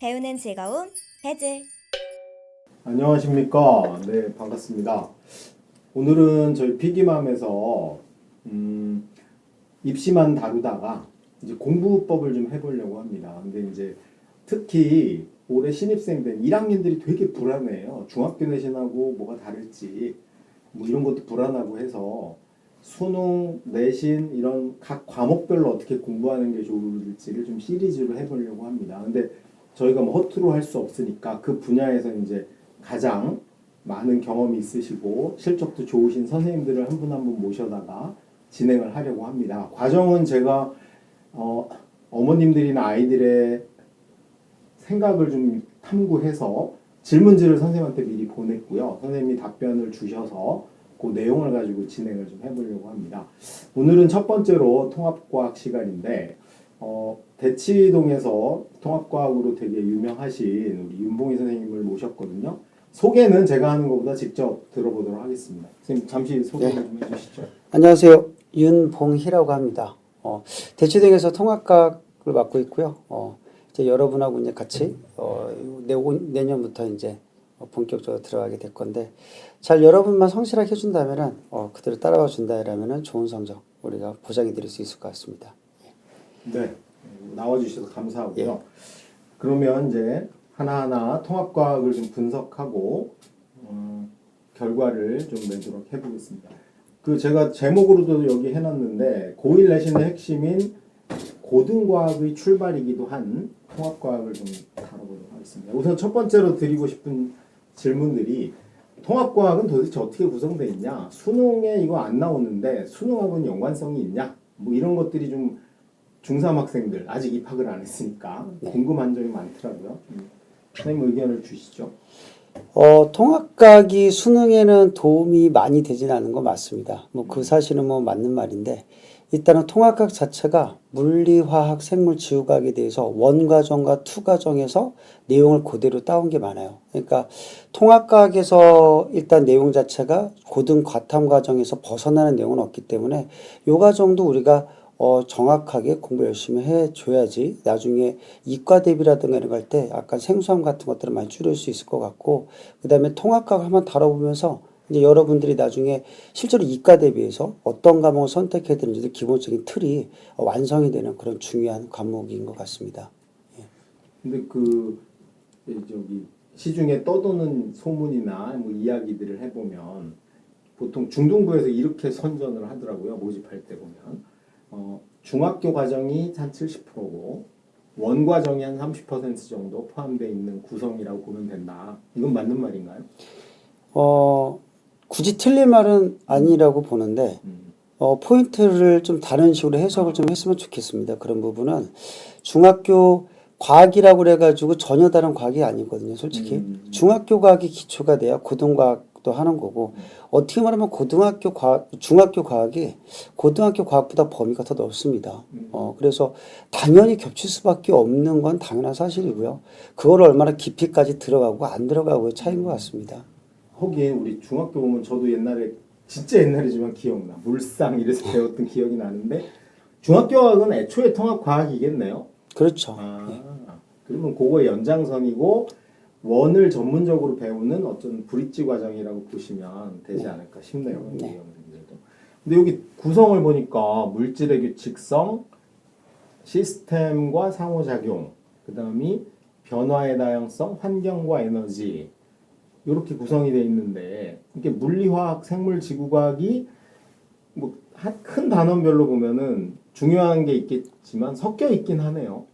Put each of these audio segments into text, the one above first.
배우는 즐거움 배즐. 안녕하십니까. 네, 반갑습니다. 오늘은 저희 피기맘에서 입시만 다루다가 이제 공부법을 좀 해보려고 합니다. 근데 이제 특히 올해 신입생들 1학년들이 되게 불안해요. 중학교 내신하고 뭐가 다를지 뭐 이런 것도 불안하고 해서 수능, 내신 이런 각 과목별로 어떻게 공부하는 게 좋을지를 좀 시리즈로 해보려고 합니다. 근데 저희가 뭐 허투루 할 수 없으니까 그 분야에서 이제 가장 많은 경험이 있으시고 실적도 좋으신 선생님들을 한 분 한 분 모셔다가 진행을 하려고 합니다. 과정은 제가 어머님들이나 아이들의 생각을 좀 탐구해서 질문지를 선생님한테 미리 보냈고요. 선생님이 답변을 주셔서 그 내용을 가지고 진행을 좀 해보려고 합니다. 오늘은 첫 번째로 통합과학 시간인데 대치동에서 통합과학으로 되게 유명하신 우리 윤봉희 선생님을 모셨거든요. 소개는 제가 하는 것보다 직접 들어보도록 하겠습니다. 선생님 잠시 소개 좀 해주시죠. 안녕하세요. 윤봉희라고 합니다. 대치동에서 통합과학을 맡고 있고요. 이제 여러분하고 이제 같이 내년부터 이제 본격적으로 들어가게 될 건데 잘 여러분만 성실하게 해준다면은 그대로 따라와 준다면은 좋은 성적 우리가 보장해 드릴 수 있을 것 같습니다. 네, 나와주셔서 감사하고요. 그러면 이제 하나하나 통합과학을 좀 분석하고 결과를 좀 내도록 해보겠습니다. 그 제가 제목으로도 여기 해놨는데 고1 내신의 핵심인 고등과학의 출발이기도 한 통합과학을 좀 다뤄보도록 하겠습니다. 우선 첫 번째로 드리고 싶은 질문들이 통합과학은 도대체 어떻게 구성되어 있냐? 수능에 이거 안 나오는데 수능하고는 연관성이 있냐? 뭐 이런 것들이 좀 중3 학생들 아직 입학을 안 했으니까 궁금한 점이 많더라고요. 선생님 의견을 주시죠. 통합과학이 수능에는 도움이 많이 되진 않은 거 맞습니다. 뭐 그 사실은 뭐 맞는 말인데 일단은 통합과학 자체가 물리, 화학, 생물, 지구과학에 대해서 원과정과 투과정에서 내용을 그대로 따온 게 많아요. 그러니까 통합과학에서 일단 내용 자체가 고등 과탐 과정에서 벗어나는 내용은 없기 때문에 요 과정도 우리가 정확하게 공부 열심히 해줘야지 나중에 이과 대비라든가 이런 거 할 때 약간 생소함 같은 것들을 많이 줄일 수 있을 것 같고 그 다음에 통합과학 한번 다뤄보면서 이제 여러분들이 나중에 실제로 이과 대비해서 어떤 과목을 선택해야 되는지도 기본적인 틀이 완성이 되는 그런 중요한 과목인 것 같습니다. 근데 그 저기 시중에 떠도는 소문이나 뭐 이야기들을 해보면 보통 중등부에서 이렇게 선전을 하더라고요. 모집할 때 보면 중학교 과정이 한 70%고 원과정이 한 30% 정도 포함되어 있는 구성이라고 보면 된다. 이건 맞는 말인가요? 굳이 틀린 말은 아니라고 보는데 포인트를 좀 다른 식으로 해석을 좀 했으면 좋겠습니다. 그런 부분은 중학교 과학이라고 그래가지고 전혀 다른 과학이 아니거든요. 솔직히 중학교 과학이 기초가 돼야 고등과학도 하는 거고 어떻게 말하면 중학교 과학이 고등학교 과학보다 범위가 더 넓습니다. 그래서 당연히 겹칠 수밖에 없는 건 당연한 사실이고요. 그걸 얼마나 깊이까지 들어가고 안 들어가고의 차이인 것 같습니다. 하긴 우리 중학교 보면 저도 옛날에 진짜 옛날이지만 기억나. 물상 이래서 배웠던 기억이 나는데 중학교학은 애초에 통합과학이겠네요. 그렇죠. 그러면 그거의 연장선이고 원을 전문적으로 배우는 어떤 브릿지 과정이라고 보시면 되지 않을까 싶네요. 네. 근데 여기 구성을 보니까 물질의 규칙성, 시스템과 상호작용, 그 다음이 변화의 다양성, 환경과 에너지 이렇게 구성이 되어 있는데 이게 물리화학, 생물, 지구과학이 뭐 큰 단원별로 보면은 중요한 게 있겠지만 섞여 있긴 하네요.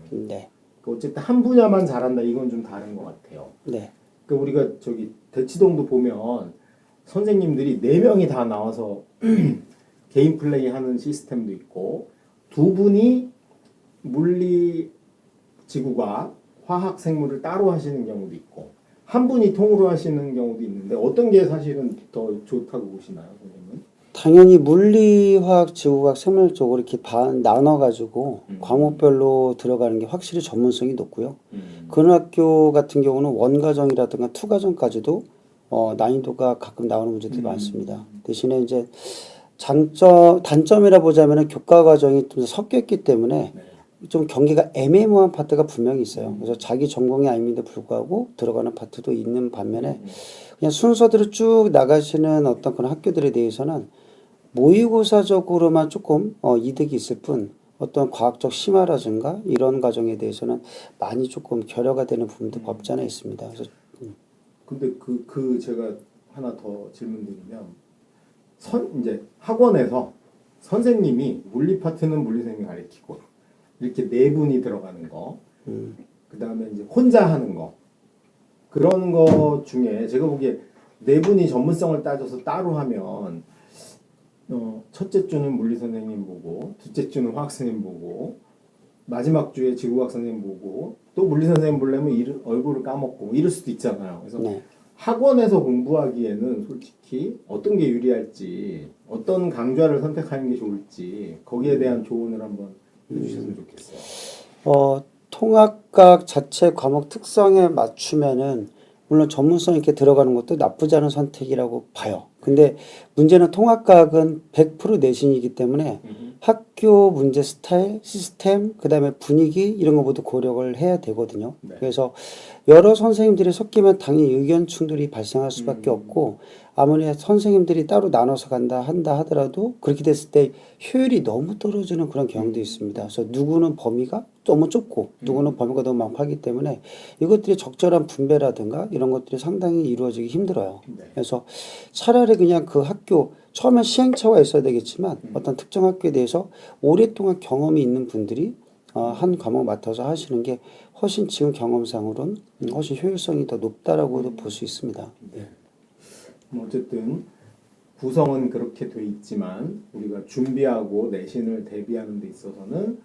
네. 어쨌든 한 분야만 잘한다 이건 좀 다른 것 같아요. 네. 그러니까 우리가 저기 대치동도 보면 선생님들이 4명이 다 나와서 개인 플레이 하는 시스템도 있고 두 분이 물리, 지구과학, 화학, 생물을 따로 하시는 경우도 있고 한 분이 통으로 하시는 경우도 있는데 어떤 게 사실은 더 좋다고 보시나요, 선생님은? 당연히 물리화학, 지구과학, 생물 쪽으로 이렇게 나눠가지고 과목별로 들어가는 게 확실히 전문성이 높고요. 고등학교 같은 경우는 원과정이라든가 투과정까지도 난이도가 가끔 나오는 문제들이 많습니다. 대신에 이제 단점이라 보자면은 교과 과정이 좀 섞여 있기 때문에 좀 경계가 애매모호한 파트가 분명히 있어요. 그래서 자기 전공이 아님에도 불구하고 들어가는 파트도 있는 반면에 그냥 순서대로 쭉 나가시는 어떤 그런 학교들에 대해서는 모의고사적으로만 조금 이득이 있을 뿐 어떤 과학적 심화라든가 이런 과정에 대해서는 많이 조금 결여가 되는 부분도 없지 않아 있습니다. 그래서 근데 제가 하나 더 질문드리면 이제 학원에서 선생님이 물리 파트는 물리 선생님이 가르치고 이렇게 네 분이 들어가는 거, 그 다음에 이제 혼자 하는 거 그런 거 중에 제가 보기에 네 분이 전문성을 따져서 따로 하면 첫째 주는 물리 선생님 보고 둘째 주는 화학 선생님 보고 마지막 주에 지구과학 선생님 보고 또 물리 선생님 보려면 얼굴을 까먹고 뭐 이럴 수도 있잖아요. 그래서 네. 학원에서 공부하기에는 솔직히 어떤 게 유리할지 어떤 강좌를 선택하는 게 좋을지 거기에 대한 조언을 한번 해주셨으면 좋겠어요. 통합과학 자체 과목 특성에 맞추면은 물론 전문성 있게 들어가는 것도 나쁘지 않은 선택이라고 봐요. 근데 문제는 통합과학은 100% 내신이기 때문에 학교 문제 스타일, 시스템, 그 다음에 분위기 이런 거 모두 고려를 해야 되거든요. 네. 그래서 여러 선생님들이 섞이면 당연히 의견 충돌이 발생할 수밖에 없고 아무리 선생님들이 따로 나눠서 한다 하더라도 그렇게 됐을 때 효율이 너무 떨어지는 그런 경향도 있습니다. 그래서 누구는 범위가 너무 좁고 누구는 범위가 너무 많고 하기 때문에 이것들이 적절한 분배라든가 이런 것들이 상당히 이루어지기 힘들어요. 네. 그래서 차라리 그냥 그 학교 처음엔 시행착오가 있어야 되겠지만 어떤 특정 학교에 대해서 오랫동안 경험이 있는 분들이 한 과목 맡아서 하시는 게 훨씬 지금 경험상으로는 훨씬 효율성이 더 높다라고도 볼 수 있습니다. 네. 어쨌든 구성은 그렇게 돼 있지만 우리가 준비하고 내신을 대비하는 데 있어서는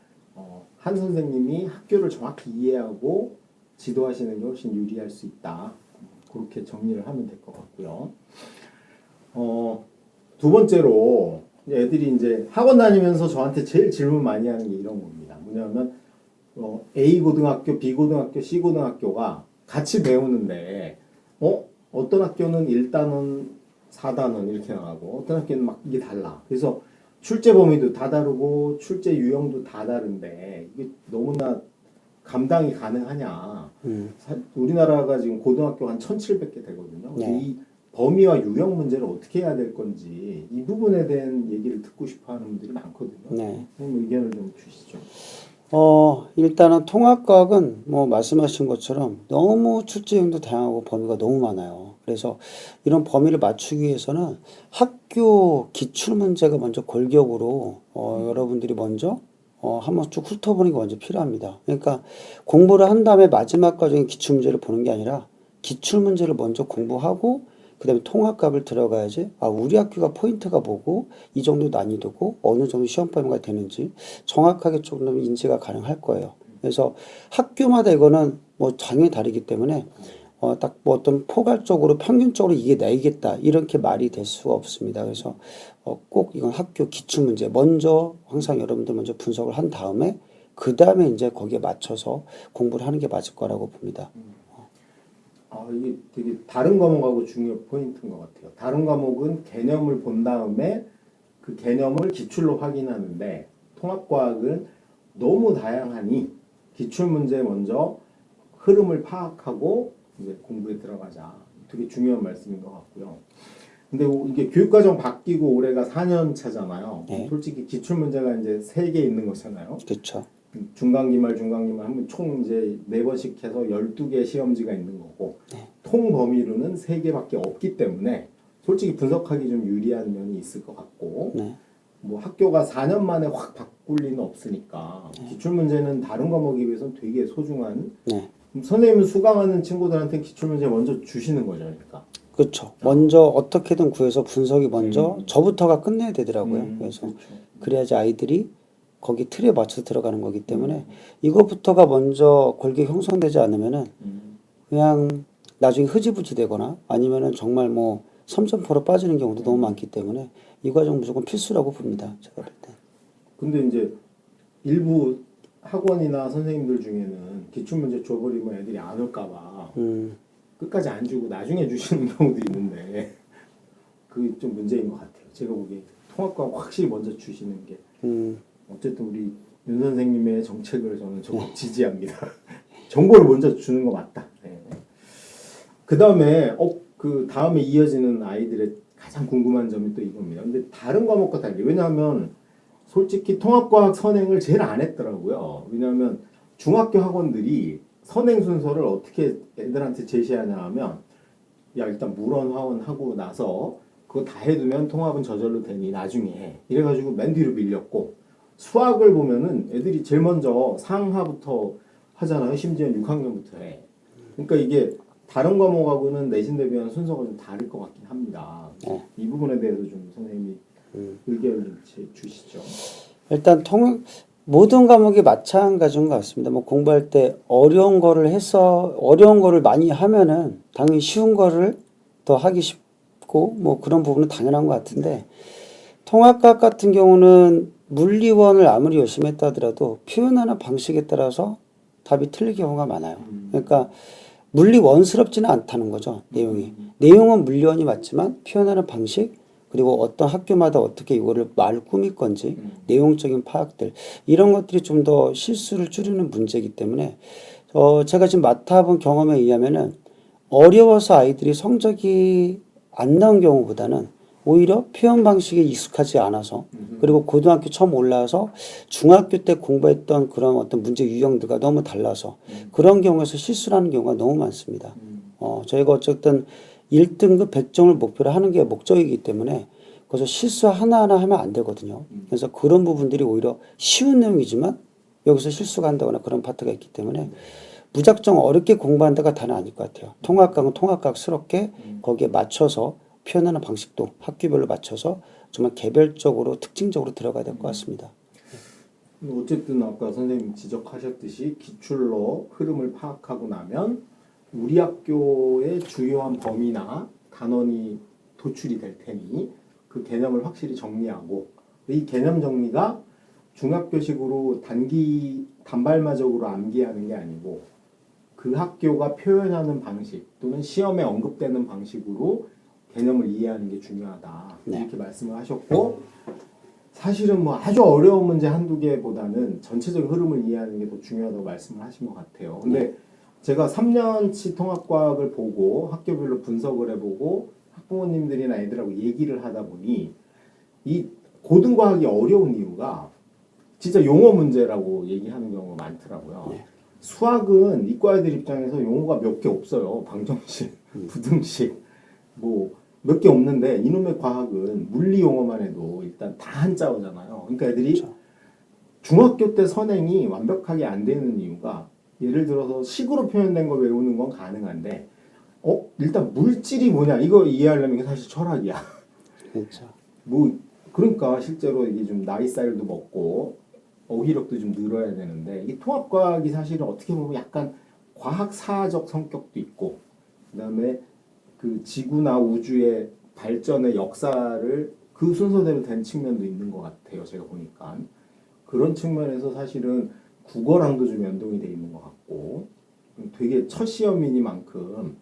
한 선생님이 학교를 정확히 이해하고 지도하시는 게 훨씬 유리할 수 있다. 그렇게 정리를 하면 될 것 같고요. 두 번째로 애들이 이제 학원 다니면서 저한테 제일 질문 많이 하는 게 이런 겁니다. 뭐냐면 A 고등학교, B 고등학교, C 고등학교가 같이 배우는데 어떤 학교는 1단원, 4단원 이렇게 나가고 어떤 학교는 막 이게 달라. 그래서 출제 범위도 다 다르고 출제 유형도 다 다른데 이게 너무나 감당이 가능하냐. 우리나라가 지금 고등학교 한 1,700개 되거든요. 네. 이 범위와 유형 문제를 어떻게 해야 될 건지 이 부분에 대한 얘기를 듣고 싶어 하는 분들이 많거든요. 네. 선생님 의견을 좀 주시죠. 일단은 통합과학은 뭐 말씀하신 것처럼 너무 출제형도 다양하고 범위가 너무 많아요. 그래서 이런 범위를 맞추기 위해서는 학교 기출문제가 먼저 골격으로 여러분들이 먼저 한번 쭉 훑어보는 게 먼저 필요합니다. 그러니까 공부를 한 다음에 마지막 과정에 기출문제를 보는 게 아니라 기출문제를 먼저 공부하고 그 다음에 통합값을 들어가야지 우리 학교가 포인트가 뭐고 이 정도 난이도고 어느 정도 시험 범위가 되는지 정확하게 조금 인지가 가능할 거예요. 그래서 학교마다 이거는 뭐 당연히 다르기 때문에 딱 뭐 어떤 포괄적으로 평균적으로 이게 내겠다 이렇게 말이 될 수가 없습니다. 그래서 꼭 이건 학교 기출문제 먼저 항상 여러분들 먼저 분석을 한 다음에 그 다음에 이제 거기에 맞춰서 공부를 하는 게 맞을 거라고 봅니다. 이게 되게 다른 과목하고 중요 포인트인 것 같아요. 다른 과목은 개념을 본 다음에 그 개념을 기출로 확인하는데 통합과학은 너무 다양하니 기출문제 먼저 흐름을 파악하고 이제 공부에 들어가자. 되게 중요한 말씀인 것 같고요. 근데 이게 교육과정 바뀌고 올해가 4년 차잖아요. 네. 솔직히 기출문제가 이제 3개 있는 거잖아요. 그렇죠. 중간기말 하면 총 이제 4번씩 해서 12개 시험지가 있는 거고 통 범위로는 3개밖에 없기 때문에 솔직히 분석하기 좀 유리한 면이 있을 것 같고 뭐 학교가 4년 만에 확 바꿀 리는 없으니까 기출문제는 다른 과목에 비해서는 되게 소중한 선생님은 수강하는 친구들한테 기출문제 먼저 주시는 거죠, 그러니까. 그렇죠. 먼저 어떻게든 구해서 분석이 먼저 저부터가 끝내야 되더라고요. 그래서 그렇죠. 그래야지 아이들이 거기 틀에 맞춰서 들어가는 거기 때문에 이거부터가 먼저 골격이 형성되지 않으면은 그냥 나중에 흐지부지 되거나 아니면은 정말 뭐 섬점포로 빠지는 경우도 너무 많기 때문에 이 과정 무조건 필수라고 봅니다. 제가 볼 때. 근데 이제 일부 학원이나 선생님들 중에는 기출문제 줘버리면 애들이 안 올까봐 끝까지 안 주고 나중에 주시는 경우도 있는데 그게 좀 문제인 것 같아요. 제가 보기에 통합과학 확실히 먼저 주시는 게 어쨌든 우리 윤 선생님의 정책을 저는 적극 지지합니다. 정보를 먼저 주는 거 맞다. 네. 그 다음에 그 다음에 이어지는 아이들의 가장 궁금한 점이 또 이겁니다. 근데 다른 과목과 달리 왜냐하면 솔직히 통합과학 선행을 제일 안 했더라고요. 왜냐하면 중학교 학원들이 선행 순서를 어떻게 애들한테 제시하냐 하면 야 일단 물원 화원 하고 나서 그거 다 해두면 통합은 저절로 되니 나중에 해. 이래가지고 맨 뒤로 밀렸고 수학을 보면은 애들이 제일 먼저 상하부터 하잖아요. 심지어 6학년부터 해. 그러니까 이게 다른 과목하고는 내신 대비하는 순서가 좀 다를 것 같긴 합니다. 이 부분에 대해서 좀 선생님이 의견을 좀 주시죠. 일단 모든 과목이 마찬가지인 것 같습니다. 뭐 공부할 때 어려운 거를 많이 하면은 당연히 쉬운 거를 더 하기 쉽고 뭐 그런 부분은 당연한 것 같은데 통합과학 같은 경우는 물리원을 아무리 열심히 했다 하더라도 표현하는 방식에 따라서 답이 틀릴 경우가 많아요. 그러니까 물리원스럽지는 않다는 거죠. 내용이. 내용은 물리원이 맞지만 표현하는 방식 그리고 어떤 학교마다 어떻게 이거를 말을 꾸밀 건지 내용적인 파악들 이런 것들이 좀 더 실수를 줄이는 문제이기 때문에 제가 지금 맡아본 경험에 의하면은 어려워서 아이들이 성적이 안 나온 경우보다는 오히려 표현 방식에 익숙하지 않아서 그리고 고등학교 처음 올라와서 중학교 때 공부했던 그런 어떤 문제 유형들과 너무 달라서 그런 경우에서 실수를 하는 경우가 너무 많습니다. 저희가 어쨌든 1등급 100점을 목표로 하는 게 목적이기 때문에 그래서 실수 하나하나 하면 안 되거든요. 그래서 그런 부분들이 오히려 쉬운 내용이지만 여기서 실수가 한다거나 그런 파트가 있기 때문에 무작정 어렵게 공부한다가 다는 아닐 것 같아요. 통합과학은 통합과학스럽게 거기에 맞춰서 표현하는 방식도 학교별로 맞춰서 정말 개별적으로 특징적으로 들어가야 될 것 같습니다. 어쨌든 아까 선생님 지적하셨듯이 기출로 흐름을 파악하고 나면 우리 학교의 주요한 범위나 단원이 도출이 될 테니 그 개념을 확실히 정리하고 이 개념 정리가 중학교식으로 단발마적으로 암기하는 게 아니고 그 학교가 표현하는 방식 또는 시험에 언급되는 방식으로 개념을 이해하는 게 중요하다. 이렇게 말씀을 하셨고 사실은 뭐 아주 어려운 문제 한두 개보다는 전체적인 흐름을 이해하는 게 더 중요하다고 말씀을 하신 것 같아요. 근데 제가 3년치 통합과학을 보고 학교별로 분석을 해보고 학부모님들이나 애들하고 얘기를 하다 보니 이 고등과학이 어려운 이유가 진짜 용어 문제라고 얘기하는 경우가 많더라고요. 수학은 이과 애들 입장에서 용어가 몇 개 없어요. 방정식, 부등식 뭐 몇 개 없는데 이놈의 과학은 물리 용어만 해도 일단 다 한자어잖아요. 그러니까 애들이 중학교 때 선행이 완벽하게 안 되는 이유가 예를 들어서 식으로 표현된 걸 외우는 건 가능한데 일단 물질이 뭐냐 이거 이해하려면 이게 사실 철학이야. 그렇죠. 뭐 그러니까 실제로 이게 좀 나이 쌀도 먹고 어휘력도 좀 늘어야 되는데 이게 통합과학이 사실은 어떻게 보면 약간 과학사적 성격도 있고 그다음에 그 지구나 우주의 발전의 역사를 그 순서대로 된 측면도 있는 것 같아요. 제가 보니까 그런 측면에서 사실은 국어랑도 좀 연동이 돼 있는 것 같고 되게 첫 시험이니만큼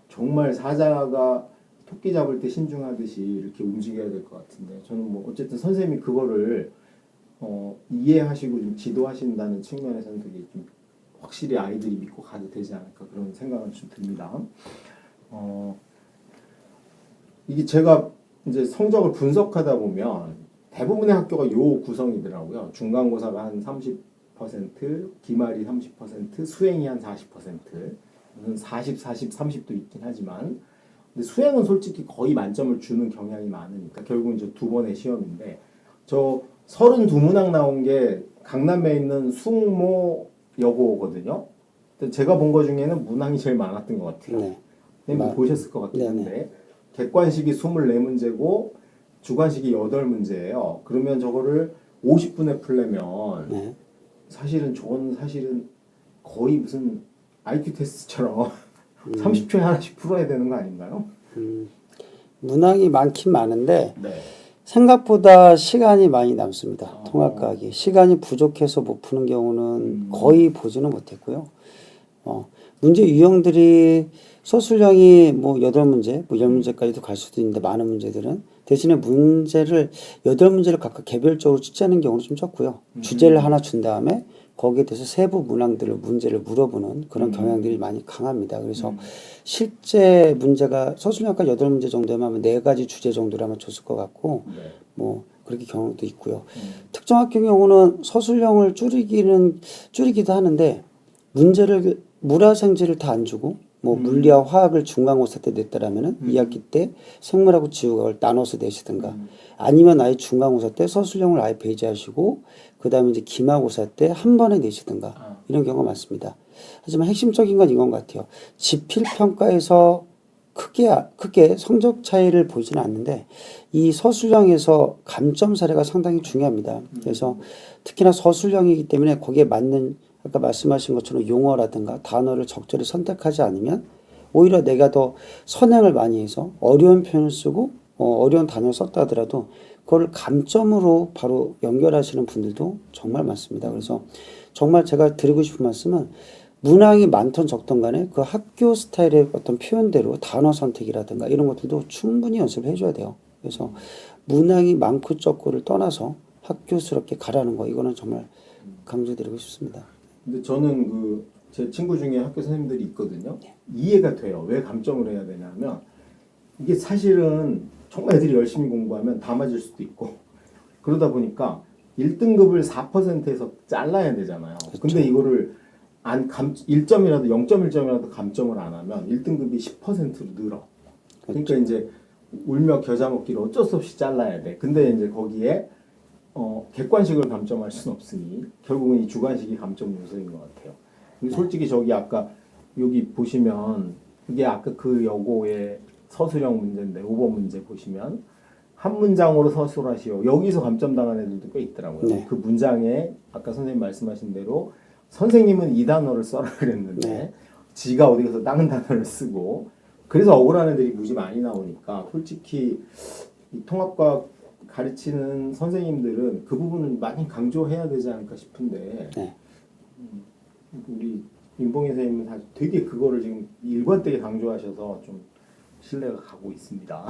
정말 사자가 토끼 잡을 때 신중하듯이 이렇게 움직여야 될 것 같은데 저는 뭐 어쨌든 선생님이 그거를 이해하시고 좀 지도하신다는 측면에서는 되게 좀 확실히 아이들이 믿고 가도 되지 않을까 그런 생각은 좀 듭니다. 이게 제가 이제 성적을 분석하다 보면 대부분의 학교가 요 구성이더라고요. 중간고사가 한 30%, 기말이 30%, 수행이 한 40%, 40, 30도 있긴 하지만 근데 수행은 솔직히 거의 만점을 주는 경향이 많으니까 결국은 이제 두 번의 시험인데 저 32문항 나온 게 강남에 있는 숙모 여고거든요. 제가 본 거 중에는 문항이 제일 많았던 것 같아요. 네. 보셨을 것 같긴 한데 객관식이 24문제고 주관식이 8문제예요. 그러면 저거를 50분에 풀려면 사실은 저건 사실은 거의 무슨 IQ 테스트처럼 30초에 하나씩 풀어야 되는 거 아닌가요? 문항이 많긴 많은데 생각보다 시간이 많이 남습니다. 통합과학이. 시간이 부족해서 못 푸는 경우는 거의 보지는 못했고요. 문제 유형들이 서술형이 뭐 8문제, 뭐 10문제까지도 갈 수도 있는데 많은 문제들은 대신에 문제를 8문제를 각각 개별적으로 출제하는 경우는 좀 적고요. 주제를 하나 준 다음에 거기에 대해서 세부 문항들을 문제를 물어보는 그런 경향들이 많이 강합니다. 그래서 실제 문제가 서술형과 8문제 정도면 아마 4가지 주제 정도라면 줬을 것 같고 네. 뭐 그렇게 경우도 있고요. 특정 학교 경우는 서술형을 줄이기도 하는데 문제를 물화생지를 다 안 주고 뭐 물리와 화학을 중간고사 때 냈다라면은 2학기 때 생물하고 지구과학을 나눠서 내시든가 아니면 아예 중간고사 때 서술형을 아예 배제하시고 그 다음에 이제 기말고사 때 한 번에 내시든가 이런 경우가 많습니다. 하지만 핵심적인 건 이건 같아요. 지필평가에서 크게 성적 차이를 보지는 않는데 이 서술형에서 감점 사례가 상당히 중요합니다. 그래서 특히나 서술형이기 때문에 거기에 맞는 아까 말씀하신 것처럼 용어라든가 단어를 적절히 선택하지 않으면 오히려 내가 더 선행을 많이 해서 어려운 표현을 쓰고 어려운 단어를 썼다 하더라도 그걸 감점으로 바로 연결하시는 분들도 정말 많습니다. 그래서 정말 제가 드리고 싶은 말씀은 문항이 많던 적던 간에 그 학교 스타일의 어떤 표현대로 단어 선택이라든가 이런 것들도 충분히 연습을 해줘야 돼요. 그래서 문항이 많고 적고를 떠나서 학교스럽게 가라는 거 이거는 정말 강조드리고 싶습니다. 근데 저는 제 친구 중에 학교 선생님들이 있거든요. 이해가 돼요. 왜 감점을 해야 되냐면 이게 사실은 정말 애들이 열심히 공부하면 다 맞을 수도 있고 그러다 보니까 1등급을 4%에서 잘라야 되잖아요. 그렇죠. 근데 이거를 1점이라도 0.1점이라도 감점을 안 하면 1등급이 10%로 늘어. 그러니까 이제 울며 겨자 먹기를 어쩔 수 없이 잘라야 돼. 근데 이제 거기에 객관식을 감점할 수는 없으니 결국은 이 주관식이 감점 요소인 것 같아요. 근데 솔직히 저기 아까 여기 보시면 이게 아까 그 여고의 서술형 문제인데 5번 문제 보시면 한 문장으로 서술하시오. 여기서 감점 당한 애들도 꽤 있더라고요. 네. 그 문장에 아까 선생님 말씀하신 대로 선생님은 이 단어를 써라 그랬는데 네. 지가 어디 가서 다른 단어를 쓰고 그래서 억울한 애들이 무지 많이 나오니까 솔직히 이 통합과학 가르치는 선생님들은 그 부분을 많이 강조해야 되지 않을까 싶은데 네. 우리 윤봉희 선생님은 사실 되게 그거를 지금 일관되게 강조하셔서 좀 신뢰가 가고 있습니다.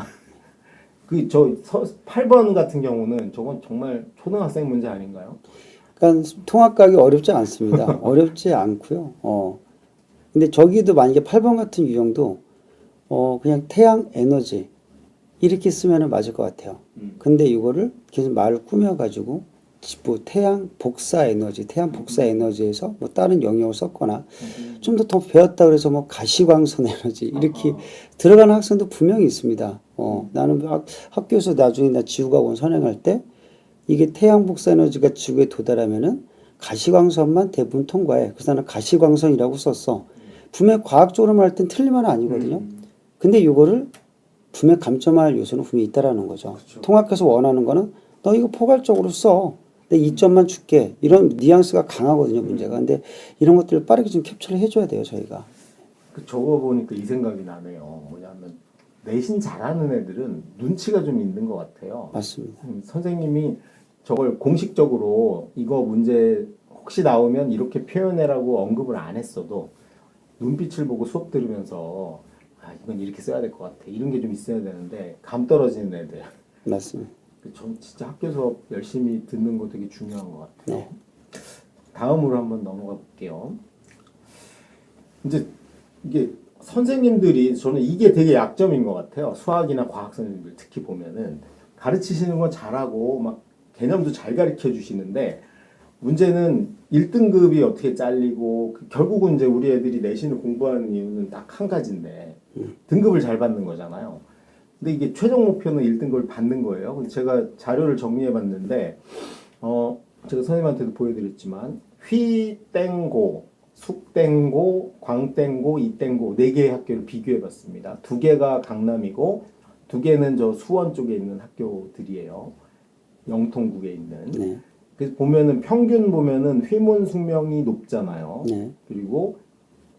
그 8번 같은 경우는 저건 정말 초등학생 문제 아닌가요? 그러니까 통합과학이 어렵지 않습니다. 어렵지 않고요. 근데 저기도 만약에 8번 같은 유형도 그냥 태양 에너지 이렇게 쓰면은 맞을 것 같아요. 근데 이거를 계속 말을 꾸며가지고 뭐 태양 복사 에너지에서 뭐 다른 영역을 썼거나 좀 더 배웠다 그래서 뭐 가시광선 에너지 이렇게 들어가는 학생도 분명히 있습니다. 나는 학교에서 나중에 나 지구과학원 선행할 때 이게 태양 복사 에너지가 지구에 도달하면은 가시광선만 대부분 통과해. 그래서 나는 가시광선이라고 썼어. 분명 과학적으로 말할 땐 틀린 말은 아니거든요. 근데 이거를 분명 감점할 요소는 분명히 있다라는 거죠. 그렇죠. 통합해서 원하는 거는 너 이거 포괄적으로 써. 내 2점만 줄게. 이런 뉘앙스가 강하거든요, 문제가. 근데 이런 것들을 빠르게 좀 캡처를 해줘야 돼요, 저희가. 저거 보니까 이 생각이 나네요. 뭐냐면 내신 잘하는 애들은 눈치가 좀 있는 것 같아요. 맞습니다. 선생님이 저걸 공식적으로 이거 문제 혹시 나오면 이렇게 표현해라고 언급을 안 했어도 눈빛을 보고 수업 들으면서 이건 이렇게 써야 될 것 같아. 이런 게 좀 있어야 되는데 감 떨어지는 애들. 맞습니다. 전 진짜 학교 수업 열심히 듣는 거 되게 중요한 것 같아요. 네. 다음으로 한번 넘어가 볼게요. 이제 이게 선생님들이 저는 이게 되게 약점인 것 같아요. 수학이나 과학 선생님들 특히 보면은 가르치시는 건 잘하고 막 개념도 잘 가르쳐 주시는데 문제는 1등급이 어떻게 잘리고 결국은 이제 우리 애들이 내신을 공부하는 이유는 딱 한 가지인데 등급을 잘 받는 거잖아요. 근데 이게 최종 목표는 1등급을 받는 거예요. 근데 제가 자료를 정리해 봤는데 제가 선생님한테도 보여드렸지만 휘땡고, 숙땡고, 광땡고, 이땡고 4개의 학교를 비교해 봤습니다. 2개가 강남이고 2개는 저 수원 쪽에 있는 학교들이에요. 영통국에 있는. 네. 그래서 보면은 평균 보면은 휘문 숙명이 높잖아요. 네. 그리고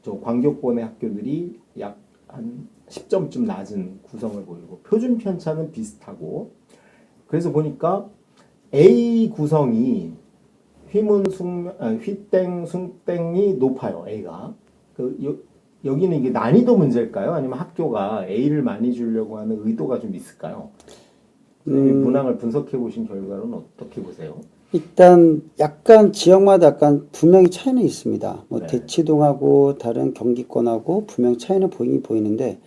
저 광교권의 학교들이 약 한 10점쯤 낮은 구성을 보이고 표준 편차는 비슷하고 그래서 보니까 A 구성이 휘문 숙명 휘땡 숙땡이 높아요. A가 여기는 이게 난이도 문제일까요? 아니면 학교가 A를 많이 주려고 하는 의도가 좀 있을까요? 선생님 문항을 분석해 보신 결과로는 어떻게 보세요? 일단 약간 지역마다 약간 분명히 차이는 있습니다. 뭐 네. 대치동하고 다른 경기권하고 분명 차이는 보이는데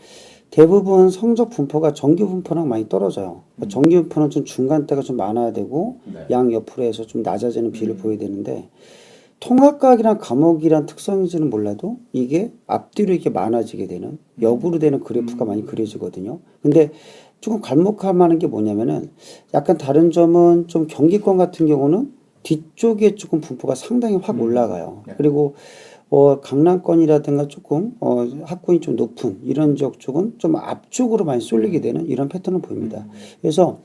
대부분 성적 분포가 정규 분포랑 많이 떨어져요. 그러니까 정규 분포는 좀 중간대가 좀 많아야 되고 네. 양 옆으로 해서 좀 낮아지는 비율을 보여야 되는데 통합각이란 과목이란 특성인지는 몰라도 이게 앞뒤로 이렇게 많아지게 되는 역으로 되는 그래프가 많이 그려지거든요. 근데 조금 괄목할 만한 게 뭐냐면은 약간 다른 점은 좀 경기권 같은 경우는 뒤쪽에 조금 분포가 상당히 확 올라가요. 네. 그리고 강남권이라든가 조금 학군이 좀 높은 이런 지역 쪽은 좀 앞쪽으로 많이 쏠리게 되는 이런 패턴을 보입니다. 그래서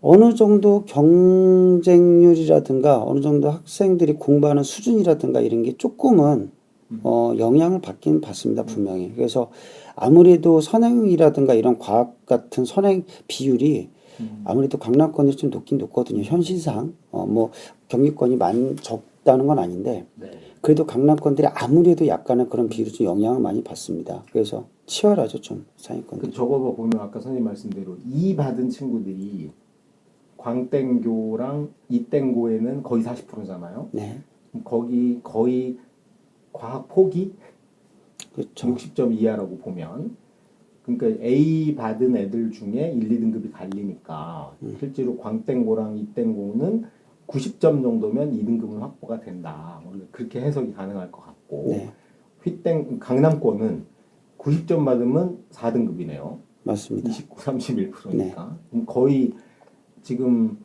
어느 정도 경쟁률이라든가 어느 정도 학생들이 공부하는 수준이라든가 이런 게 조금은 영향을 받긴 받습니다, 분명히. 그래서 아무래도 선행이라든가 이런 과학 같은 선행 비율이 아무래도 강남권이 좀 높긴 높거든요. 현실상 뭐 경기권이 적다는 건 아닌데 네. 그래도 강남권들이 아무래도 약간은 그런 비율이 좀 영향을 많이 받습니다. 그래서 치열하죠, 좀 상위권들. 그 저거 보면 아까 선생님 말씀대로 이 받은 친구들이 광땡교랑 이땡고에는 거의 40%잖아요. 네, 거기 거의 과학 포기 그렇죠. 60점 이하라고 보면 그러니까 A 받은 애들 중에 1, 2등급이 갈리니까 실제로 광땡고랑 이땡고는 90점 정도면 2등급은 확보가 된다. 그렇게 해석이 가능할 것 같고 네, 강남권은 90점 받으면 4등급이네요. 맞습니다. 29, 31%니까 거의 지금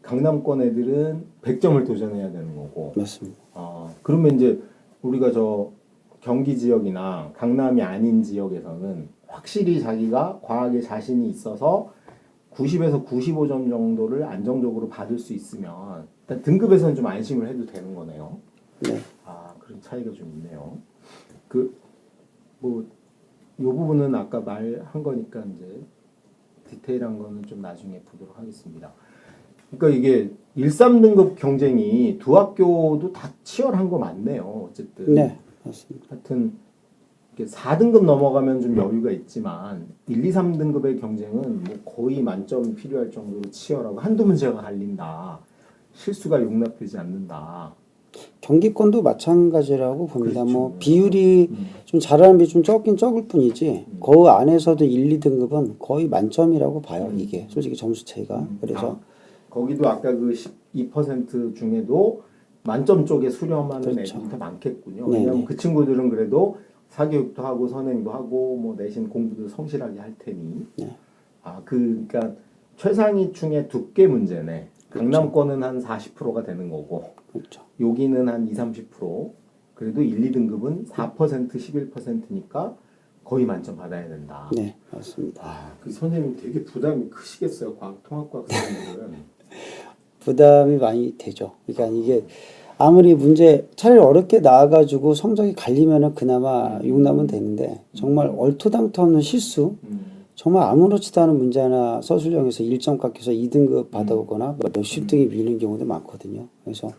강남권 애들은 100점을 도전해야 되는 거고. 맞습니다. 그러면 이제 우리가 저 경기 지역이나 강남이 아닌 지역에서는 확실히 자기가 과학에 자신이 있어서 90에서 95점 정도를 안정적으로 받을 수 있으면 일단 등급에서는 좀 안심을 해도 되는 거네요. 네. 그런 차이가 좀 있네요. 이 부분은 아까 말한 거니까 이제 디테일한 거는 좀 나중에 보도록 하겠습니다. 그러니까 이게 1, 3등급 경쟁이 두 학교도 다 치열한 거 맞네요. 어쨌든. 네, 맞습니다. 하여튼 4등급 넘어가면 좀 여유가 있지만 1, 2, 3등급의 경쟁은 뭐 거의 만점이 필요할 정도로 치열하고 한두 문제가 갈린다. 실수가 용납되지 않는다. 경기권도 마찬가지라고 봅니다. 그렇죠. 뭐 비율이 좀 잘하는 비 좀 적긴 적을 뿐이지 그 안에서도 1, 2등급은 거의 만점이라고 봐요. 이게 솔직히 점수 차이가. 그래서 거기도 아까 그 12% 중에도 만점 쪽에 수렴하는 그렇죠. 애들이 더 많겠군요. 네네. 왜냐하면 그 친구들은 그래도 사교육도 하고 선행도 하고 뭐 내신 공부도 성실하게 할 테니. 네. 그러니까 최상위층의 두께 문제네. 강남권은 한 40%가 되는 거고 그렇죠. 여기는 한 2, 30%. 그래도 1, 2등급은 4%, 11%니까 거의 만점 받아야 된다. 네, 맞습니다. 그 선생님 되게 부담이 크시겠어요. 통합과학 선생님들은. 부담이 많이 되죠. 그러니까 이게 아무리 문제 차라리 어렵게 나와가지고 성적이 갈리면은 그나마 용납은 되는데 정말 얼토당토 없는 실수 정말 아무렇지도 않은 문제 하나 서술형에서 1점 깎여서 2등급 받아오거나 몇십 등이 밀리는 경우도 많거든요. 그래서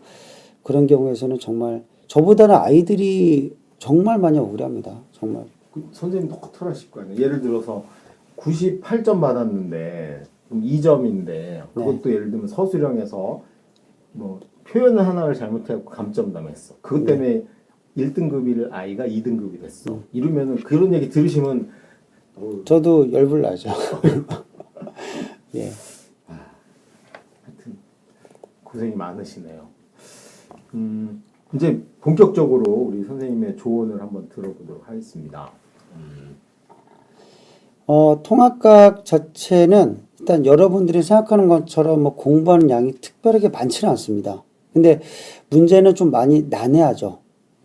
그런 경우에서는 정말 저보다는 아이들이 정말 많이 억울합니다. 정말. 선생님 똑같을 하실 거 아니에요. 예를 들어서 98점 받았는데 2점인데 그것도 예를 들면 서술형에서 뭐 표현을 하나를 잘못해갖고 감점당했어. 그것 때문에 1등급일 아이가 2등급이 됐어. 이러면은 그런 얘기 들으시면 저도 열불 나죠. 예. 하여튼 고생이 많으시네요. 이제 본격적으로 우리 선생님의 조언을 한번 들어보도록 하겠습니다. 통합과학 자체는 일단 여러분들이 생각하는 것처럼 뭐 공부하는 양이 특별하게 많지는 않습니다. 근데 문제는 좀 많이 난해하죠.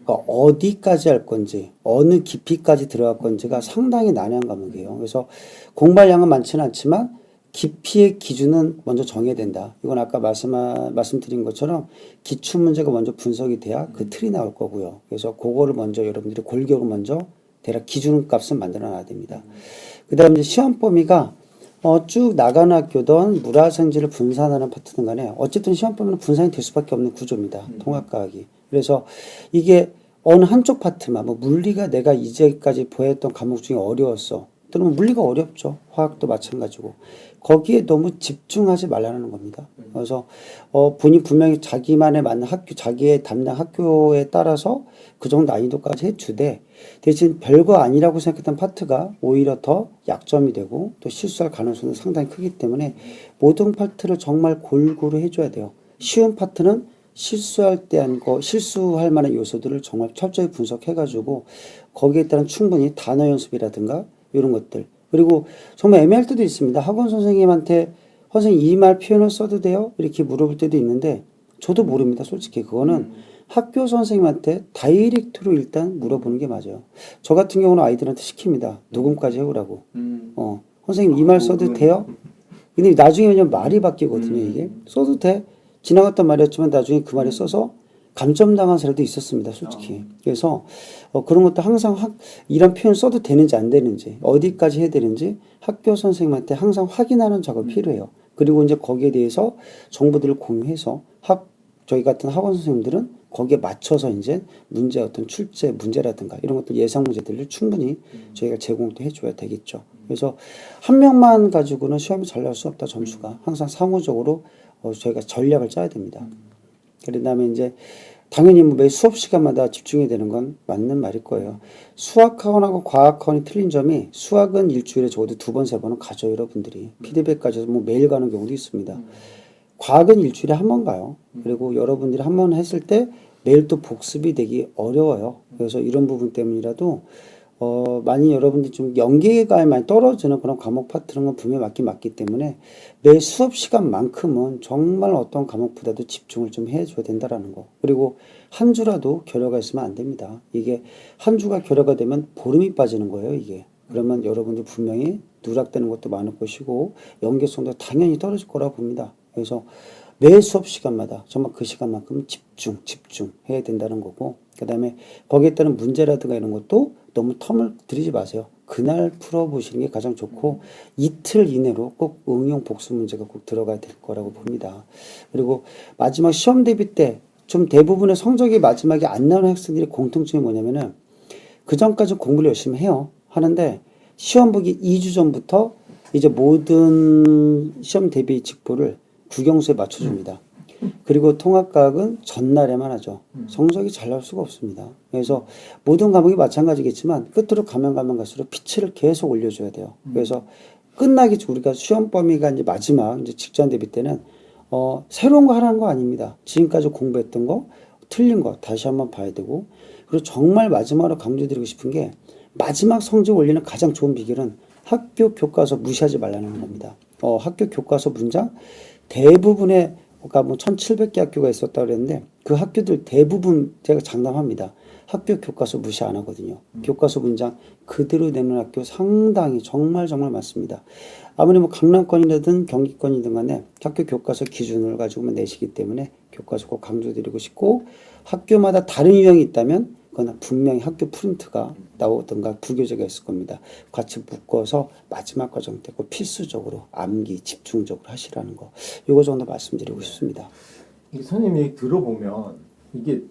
그러니까 어디까지 할 건지, 어느 깊이까지 들어갈 건지가 상당히 난해한 과목이에요. 그래서 공부할 양은 많지는 않지만 깊이의 기준은 먼저 정해야 된다. 이건 아까 말씀드린 것처럼 기출 문제가 먼저 분석이 돼야 그 틀이 나올 거고요. 그래서 그거를 먼저 여러분들이 골격을 먼저 대략 기준값을 만들어 놔야 됩니다. 그 다음에 이제 시험 범위가 쭉 나가는 학교든 물화생지를 분산하는 파트든 간에 어쨌든 시험 범위는 분산이 될 수밖에 없는 구조입니다. 통합과학이. 그래서 이게 어느 한쪽 파트만 뭐 물리가 내가 이제까지 보였던 과목 중에 어려웠어. 또는 물리가 어렵죠. 화학도 마찬가지고. 거기에 너무 집중하지 말라는 겁니다. 그래서 본인 분명히 자기만에 맞는 학교, 자기의 담당 학교에 따라서 그 정도 난이도까지 해주되 대신 별거 아니라고 생각했던 파트가 오히려 더 약점이 되고 또 실수할 가능성은 상당히 크기 때문에 모든 파트를 정말 골고루 해줘야 돼요. 쉬운 파트는 실수할 때 한 거, 실수할 만한 요소들을 정말 철저히 분석해가지고 거기에 따른 충분히 단어 연습이라든가 이런 것들. 그리고 정말 애매할 때도 있습니다. 학원 선생님한테 선생님 이 말 표현을 써도 돼요? 이렇게 물어볼 때도 있는데 저도 모릅니다. 솔직히 그거는 학교 선생님한테 다이렉트로 일단 물어보는 게 맞아요. 저 같은 경우는 아이들한테 시킵니다. 녹음까지 해오라고. 선생님 이 말 써도 돼요? 근데 나중에 왜냐면 말이 바뀌거든요. 이게 써도 돼? 지나갔던 말이었지만 나중에 그 말이 써서 감점당한 사례도 있었습니다. 솔직히. 그래서 그런 것도 항상 이런 표현 써도 되는지 안 되는지 어디까지 해야 되는지 학교 선생님한테 항상 확인하는 작업이 필요해요. 그리고 이제 거기에 대해서 정보들을 공유해서 저희 같은 학원 선생님들은 거기에 맞춰서 이제 문제 어떤 출제 문제라든가 이런 것들 예상 문제들을 충분히 저희가 제공도 해줘야 되겠죠. 그래서 한 명만 가지고는 시험이 잘 나올 수 없다. 점수가 항상 상호적으로 저희가 전략을 짜야 됩니다. 그 다음에 이제 당연히 뭐 매 수업 시간마다 집중해야 되는 건 맞는 말일 거예요. 수학학원하고 과학학원이 틀린 점이 수학은 일주일에 적어도 2번, 3번은 가죠. 여러분들이 피드백 가져서 뭐 매일 가는 경우도 있습니다. 과학은 일주일에 한 번 가요. 그리고 여러분들이 한 번 했을 때 매일 또 복습이 되기 어려워요. 그래서 이런 부분 때문이라도 많이 여러분들이 좀 연계가 많이 떨어지는 그런 과목 파트는 건 분명히 맞기 때문에 매 수업 시간만큼은 정말 어떤 과목보다도 집중을 좀 해줘야 된다라는 거. 그리고 한 주라도 결여가 있으면 안 됩니다. 이게 한 주가 결여가 되면 보름이 빠지는 거예요, 이게. 그러면 여러분들 분명히 누락되는 것도 많을 것이고 연계성도 당연히 떨어질 거라 봅니다. 그래서 매 수업 시간마다 정말 그 시간만큼 집중해야 된다는 거고 그 다음에 거기에 따른 문제라든가 이런 것도 너무 텀을 들이지 마세요. 그날 풀어보시는 게 가장 좋고 이틀 이내로 꼭 응용 복수 문제가 꼭 들어가야 될 거라고 봅니다. 그리고 마지막 시험 대비 때 좀 대부분의 성적이 마지막에 안 나오는 학생들의 공통점이 뭐냐면은 그 전까지 공부를 열심히 해요. 하는데 시험 보기 2주 전부터 이제 모든 시험 대비 직보를 국영수에 맞춰줍니다. 그리고 통합과학은 전날에만 하죠. 성적이 잘 나올 수가 없습니다. 그래서 모든 과목이 마찬가지겠지만 끝으로 가면 갈수록 피치를 계속 올려줘야 돼요. 그래서 끝나기 전 우리가 시험 범위가 이제 마지막 이제 직전 대비 때는 새로운 거 하라는 거 아닙니다. 지금까지 공부했던 거 틀린 거 다시 한번 봐야 되고 그리고 정말 마지막으로 강조드리고 싶은 게 마지막 성적 올리는 가장 좋은 비결은 학교 교과서 무시하지 말라는 겁니다. 학교 교과서 문장 대부분의 그러니까 뭐 1700개 학교가 있었다고 그랬는데 그 학교들 대부분 제가 장담합니다. 학교 교과서 무시 안 하거든요. 교과서 문장 그대로 내는 학교 상당히 정말 많습니다. 아무리 뭐 강남권이든 경기권이든 간에 학교 교과서 기준을 가지고만 내시기 때문에 교과서 꼭 강조드리고 싶고 학교마다 다른 유형이 있다면 그건 분명히 학교 프린트가 나오든가 부교재가 있을 겁니다. 같이 묶어서 마지막 과정 때 꼭 필수적으로 암기 집중적으로 하시라는 거. 이거 정도 말씀드리고 싶습니다. 이게 선생님 얘기 들어보면 이게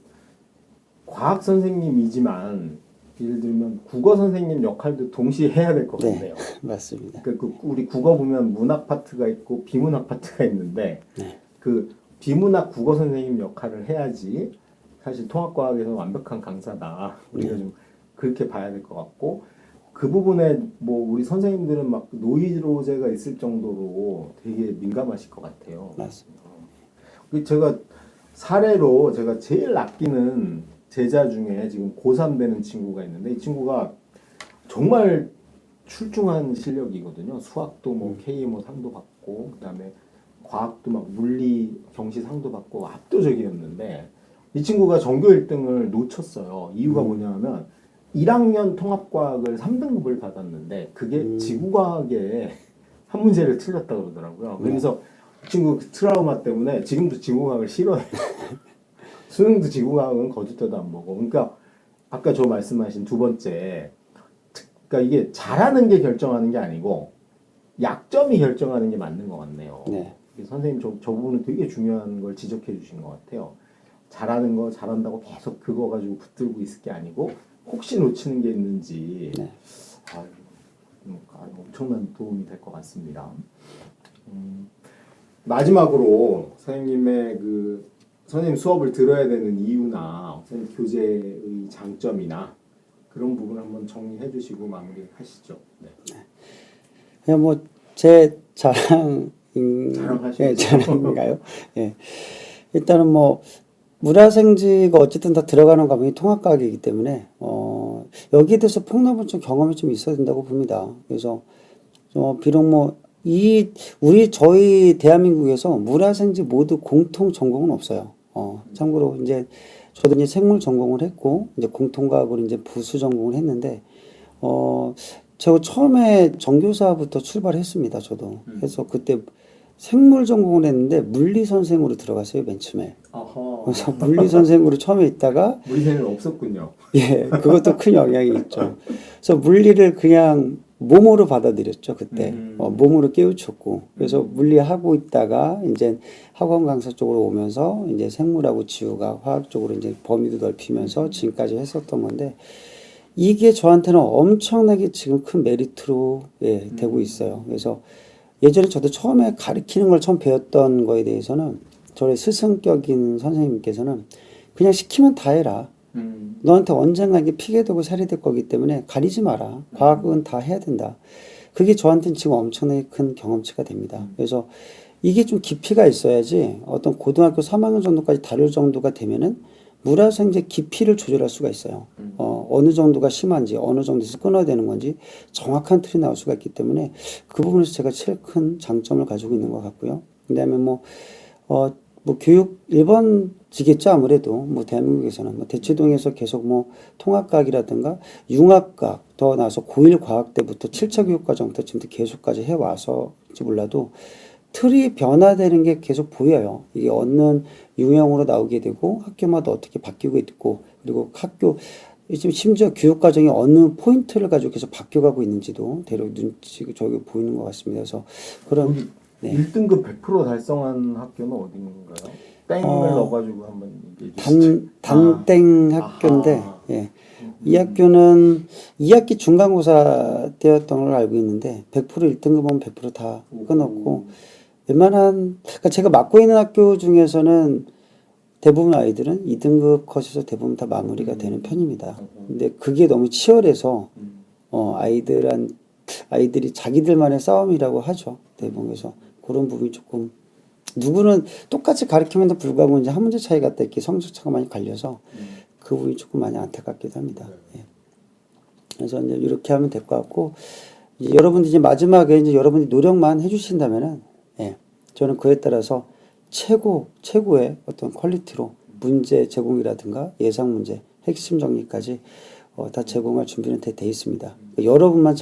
과학 선생님이지만 예를 들면 국어 선생님 역할도 동시에 해야 될 것 같네요. 맞습니다. 그 우리 국어 보면 문학 파트가 있고 비문학 파트가 있는데 그 비문학 국어 선생님 역할을 해야지 사실 통합과학에서 완벽한 강사다. 우리가 좀 그렇게 봐야 될 것 같고 그 부분에 뭐 우리 선생님들은 막 노이로제가 있을 정도로 되게 민감하실 것 같아요. 맞습니다. 제가 사례로 제가 제일 아끼는 제자 중에 지금 고3 되는 친구가 있는데 이 친구가 정말 출중한 실력이거든요. 수학도 뭐 K 뭐 상도 받고 그다음에 과학도 막 물리 경시 상도 받고 압도적이었는데 이 친구가 전교 1등을 놓쳤어요. 이유가 뭐냐면 1학년 통합과학을 3등급을 받았는데 그게 지구과학에 한 문제를 틀렸다 그러더라고요. 그래서 이 친구 그 트라우마 때문에 지금도 지구과학을 싫어해요. 수능도 지구과학은 거짓대도 안 보고. 그러니까 아까 저 말씀하신 두 번째, 그러니까 이게 잘하는 게 결정하는 게 아니고 약점이 결정하는 게 맞는 것 같네요. 네. 선생님 저 부분은 되게 중요한 걸 지적해 주신 것 같아요. 잘하는 거 잘한다고 계속 그거 가지고 붙들고 있을 게 아니고 혹시 놓치는 게 있는지. 네. 엄청난 도움이 될 것 같습니다. 마지막으로 선생님의 선생님 수업을 들어야 되는 이유나 선생님 교재의 장점이나 그런 부분 한번 정리해 주시고 마무리하시죠. 네. 그냥 뭐 제 자랑 자랑하시죠. 자랑인가요? 예. 일단은 뭐 물화생지가 어쨌든 다 들어가는 과목이 통합과학이기 때문에 여기에 대해서 폭넓은 좀 경험이 좀 있어야 된다고 봅니다. 그래서 비록 뭐 저희 대한민국에서 물화생지 모두 공통 전공은 없어요. 참고로 이제 저도 이제 생물 전공을 했고 이제 공통과학으로 이제 부수 전공을 했는데 제가 처음에 전교사부터 출발했습니다. 저도 그래서 그때 생물 전공을 했는데 물리 선생으로 들어갔어요, 맨 처음에. 어허. 그래서 물리 선생으로 처음에 있다가 물리생은 없었군요. 예, 그것도 큰 영향이 있죠. 그래서 물리를 그냥 몸으로 받아들였죠, 그때. 몸으로 깨우쳤고. 그래서 물리하고 있다가 이제 학원 강사 쪽으로 오면서 이제 생물하고 지구가 화학 쪽으로 이제 범위도 넓히면서 지금까지 했었던 건데 이게 저한테는 엄청나게 지금 큰 메리트로 되고 있어요. 그래서 예전에 저도 처음에 가르치는 걸 처음 배웠던 거에 대해서는 저의 스승격인 선생님께서는 그냥 시키면 다 해라. 너한테 언젠가 이게 피게 되고 살이 될 거기 때문에 가리지 마라. 과학은 다 해야 된다. 그게 저한테는 지금 엄청나게 큰 경험치가 됩니다. 그래서 이게 좀 깊이가 있어야지 어떤 고등학교 3학년 정도까지 다룰 정도가 되면은 물화생제 깊이를 조절할 수가 있어요. 어느 정도가 심한지 어느 정도에서 끊어야 되는 건지 정확한 틀이 나올 수가 있기 때문에 그 부분에서 제가 제일 큰 장점을 가지고 있는 것 같고요. 그다음에 뭐 교육 1번지겠죠. 아무래도 뭐 대한민국에서는 뭐 대치동에서 계속 뭐 통합과학이라든가 융합과학 더 나서 고1 과학 때부터 7차 교육과정부터 지금 계속까지 해와서인지 몰라도 틀이 변화되는 게 계속 보여요. 이게 얻는 유형으로 나오게 되고 학교마다 어떻게 바뀌고 있고 그리고 학교 지금 심지어 교육과정이 어느 포인트를 가지고 계속 바뀌어가고 있는지도 대략 눈치가 저기 보이는 것 같습니다. 그래서 그런 1등급 100% 달성한 학교는 어딘가요? 땡을 넣어가지고 한번 얘기해 주시죠. 단땡 학교인데 예. 이 학교는 2학기 중간고사 때였던 걸 알고 있는데 100% 1등급은 100%다 끊었고 웬만한 그러니까 제가 맡고 있는 학교 중에서는 대부분 아이들은 2등급 컷에서 대부분 다 마무리가 되는 편입니다. 근데 그게 너무 치열해서 아이들이 자기들만의 싸움이라고 하죠. 대부분. 그래서 그런 부분이 조금 누구는 똑같이 가르치면도 불구하고 이제 한 문제 차이 같다 이렇게 성적 차가 많이 갈려서 그 부분이 조금 많이 안타깝기도 합니다. 예. 그래서 이제 이렇게 하면 될 것 같고 이제 여러분들이 이제 마지막에 이제 여러분들이 노력만 해주신다면은 저는 그에 따라서 최고의 어떤 퀄리티로 문제 제공이라든가 예상 문제, 핵심 정리까지 다 제공할 준비는 돼 있습니다. 그러니까 여러분만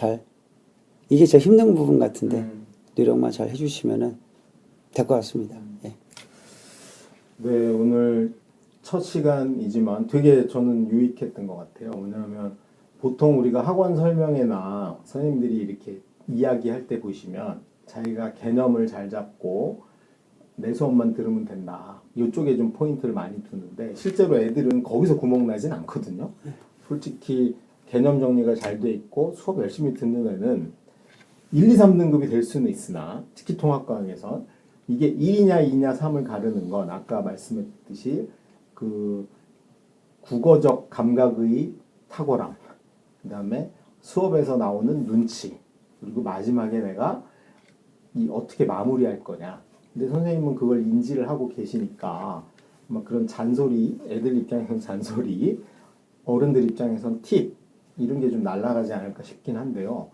이게 제일 힘든 부분 같은데 노력만 잘 해주시면은 될 것 같습니다. 예. 네, 오늘 첫 시간이지만 되게 저는 유익했던 것 같아요. 왜냐하면 보통 우리가 학원 설명회나 선생님들이 이렇게 이야기할 때 보시면 자기가 개념을 잘 잡고 내 수업만 들으면 된다. 이쪽에 좀 포인트를 많이 두는데 실제로 애들은 거기서 구멍 나진 않거든요. 솔직히 개념 정리가 잘 돼 있고 수업 열심히 듣는 애는 1, 2, 3등급이 될 수는 있으나 특히 통합과학에서 이게 1이냐 2냐 3을 가르는 건 아까 말씀했듯이 그 국어적 감각의 탁월함, 그 다음에 수업에서 나오는 눈치, 그리고 마지막에 내가 어떻게 마무리할 거냐. 근데 선생님은 그걸 인지를 하고 계시니까 막 그런 잔소리, 애들 입장에서는 잔소리, 어른들 입장에서는 팁 이런 게 좀 날아가지 않을까 싶긴 한데요.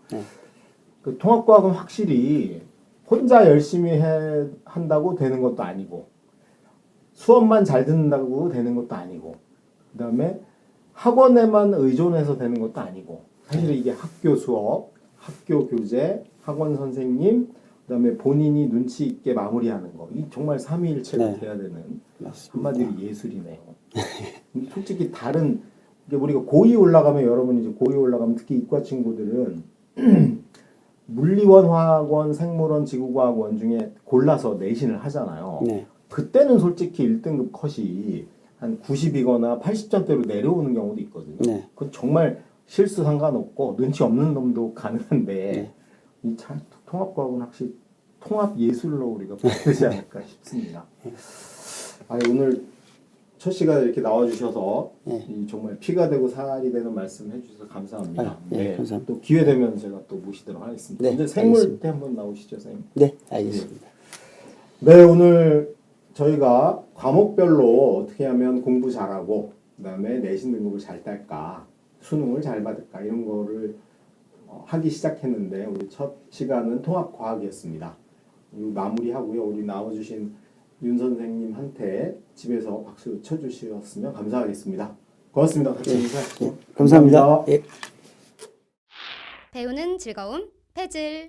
그 통합과학은 확실히 혼자 열심히 한다고 되는 것도 아니고 수업만 잘 듣는다고 되는 것도 아니고 그 다음에 학원에만 의존해서 되는 것도 아니고 사실 이게 학교 수업, 학교 교재, 학원 선생님 그 다음에 본인이 눈치 있게 마무리하는 거 이 정말 삼위일체가 돼야 되는 한마디로 예술이네요. 솔직히 다른 우리가 고2 올라가면 여러분 이제 고2 올라가면 특히 이과 친구들은 물리원, 화학원, 생물원, 지구과학원 중에 골라서 내신을 하잖아요. 그때는 솔직히 1등급 컷이 한 90이거나 80점대로 내려오는 경우도 있거든요. 그건 정말 실수 상관없고 눈치 없는 놈도 가능한데 이 참 통합과학은 확실히 통합 예술로 우리가 봐야 되지 않을까 싶습니다. 오늘 첫 시간에 이렇게 나와주셔서 이 정말 피가 되고 살이 되는 말씀 해주셔서 감사합니다. 감사합니다. 또 기회 되면 제가 또 모시도록 하겠습니다. 네, 이제 생물 알겠습니다. 때 한번 나오시죠, 선생님. 네, 알겠습니다. 네, 오늘 저희가 과목별로 어떻게 하면 공부 잘하고 그다음에 내신 등급을 잘 딸까, 수능을 잘 받을까 이런 거를 하기 시작했는데 우리 첫 시간은 통합과학이었습니다. 마무리하고요. 우리 나와주신 윤 선생님한테 집에서 박수 쳐주셨으면 감사하겠습니다. 고맙습니다. 같이 인사하시죠. 감사합니다. 예. 배우는 즐거움 패즐